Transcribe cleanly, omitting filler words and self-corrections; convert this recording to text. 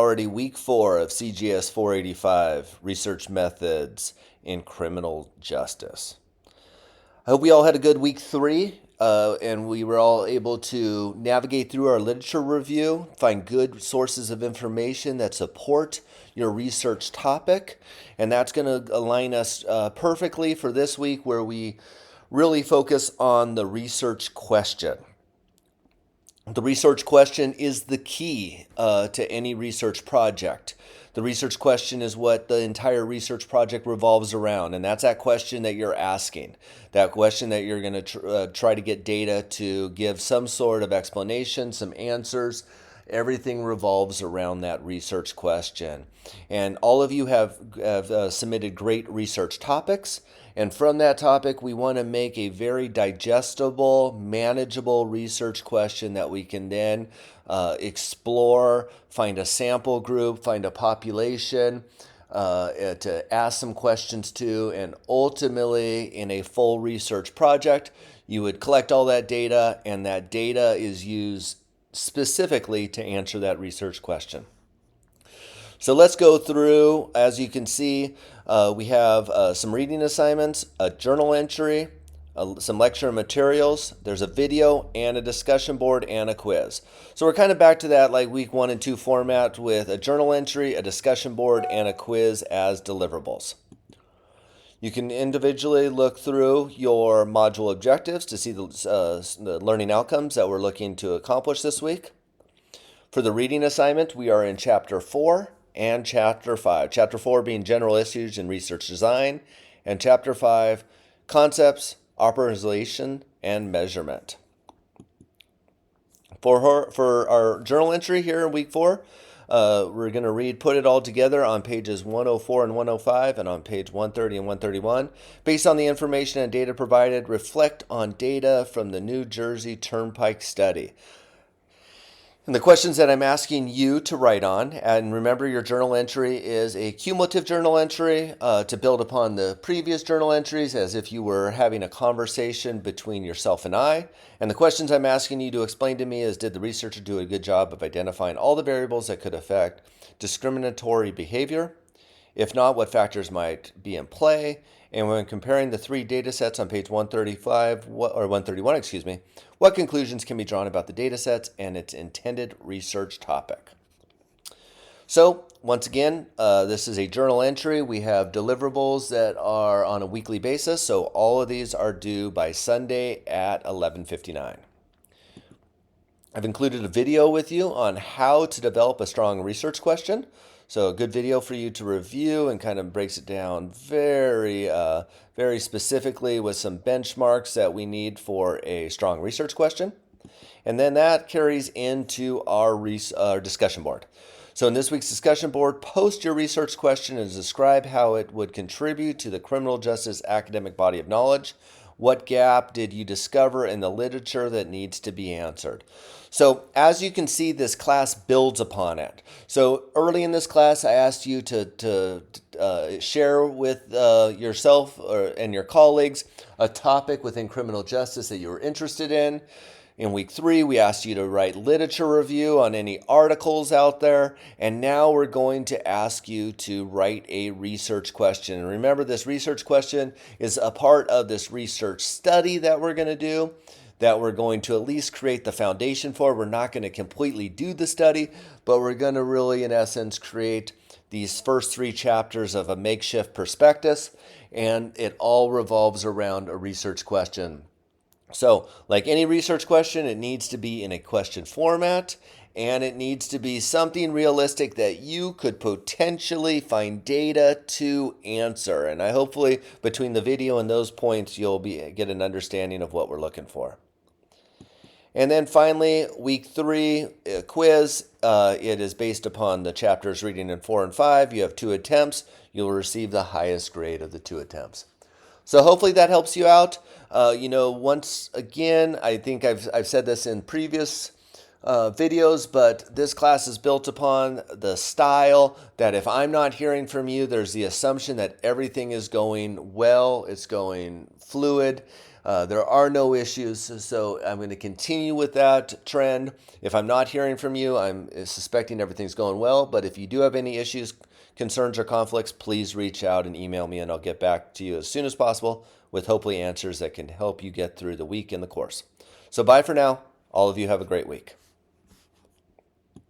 Already week 4 of CJS485, Research Methods in Criminal Justice. I hope we all had a good week 3 and we were all able to navigate through our literature review, find good sources of information that support your research topic, and that's going to align us perfectly for this week where we really focus on the research question. The research question is the key to any research project. The research question is what the entire research project revolves around, and that's that question that you're asking. That question that you're going to try to get data to give some sort of explanation, some answers. Everything revolves around that research question. And all of you have submitted great research topics. And from that topic, we want to make a very digestible, manageable research question that we can then explore, find a sample group, find a population to ask some questions to, and ultimately, in a full research project, you would collect all that data, and that data is used specifically to answer that research question. So let's go through. As you can see, we have some reading assignments, a journal entry, some lecture materials. There's a video and a discussion board and a quiz. So we're kind of back to that like week 1 and 2 format with a journal entry, a discussion board, and a quiz as deliverables. You can individually look through your module objectives to see the learning outcomes that we're looking to accomplish this week. For the reading assignment, we are in Chapter 4 and Chapter 5. Chapter 4 being General Issues in Research Design, and Chapter 5, Concepts, Operationalization, and Measurement. For our journal entry here in week 4, we're going to put it all together on pages 104 and 105 and on page 130 and 131. Based on the information and data provided, reflect on data from the New Jersey Turnpike study. And the questions that I'm asking you to write on, and remember your journal entry is a cumulative journal entry to build upon the previous journal entries as if you were having a conversation between yourself and I. And the questions I'm asking you to explain to me is, did the researcher do a good job of identifying all the variables that could affect discriminatory behavior? If not, what factors might be in play? And when comparing the 3 data sets on page 135 or 131, what conclusions can be drawn about the data sets and its intended research topic? So once again, this is a journal entry. We have deliverables that are on a weekly basis. So all of these are due by Sunday at 11:59. I've included a video with you on how to develop a strong research question. So a good video for you to review and kind of breaks it down very specifically with some benchmarks that we need for a strong research question. And then that carries into our discussion board. So in this week's discussion board, post your research question and describe how it would contribute to the criminal justice academic body of knowledge. What gap did you discover in the literature that needs to be answered? So as you can see, this class builds upon it. So early in this class, I asked you to share with yourself and your colleagues a topic within criminal justice that you were interested in. In week 3, we asked you to write literature review on any articles out there. And now we're going to ask you to write a research question. And remember, this research question is a part of this research study that we're going to do, that we're going to at least create the foundation for. We're not going to completely do the study, but we're going to really, in essence, create these first 3 chapters of a makeshift prospectus. And it all revolves around a research question. So, like any research question, it needs to be in a question format, and it needs to be something realistic that you could potentially find data to answer. And I hopefully, between the video and those points, you'll get an understanding of what we're looking for. And then finally, week 3, quiz. It is based upon the chapters reading in 4 and 5. You have 2 attempts. You'll receive the highest grade of the 2 attempts. So hopefully that helps you out. Once again, I think I've said this in previous videos, but this class is built upon the style that if I'm not hearing from you, there's the assumption that everything is going well, it's going fluid. There are no issues, so I'm going to continue with that trend. If I'm not hearing from you, I'm suspecting everything's going well. But if you do have any issues, concerns, or conflicts, please reach out and email me, and I'll get back to you as soon as possible with hopefully answers that can help you get through the week in the course. So bye for now. All of you have a great week.